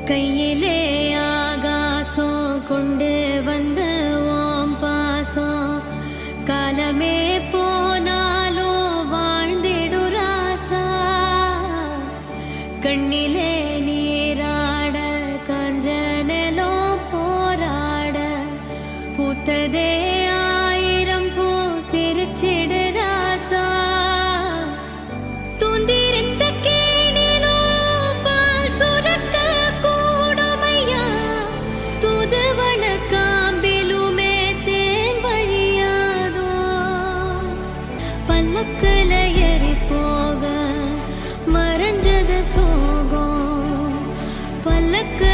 கையிலே ஆகாசம் கொண்டு வந்த ஓம் பாசம் காலமே போனாலோ வாழ்ந்திடு ராசா. கண்ணிலே நீராட காஞ்சனலோ போராட பூத்ததே ஆயிரம் பூ சிரிச்சிடு ராசா. தூந்திருந்த கேணிலோ பால் சுரக்க கூடுமையா தூதுவன காம்பிலுமே தேன் வழியாதோ. பல்லக்குல ஏறி போக மறைஞ்சது சோகம் பல்லக்கு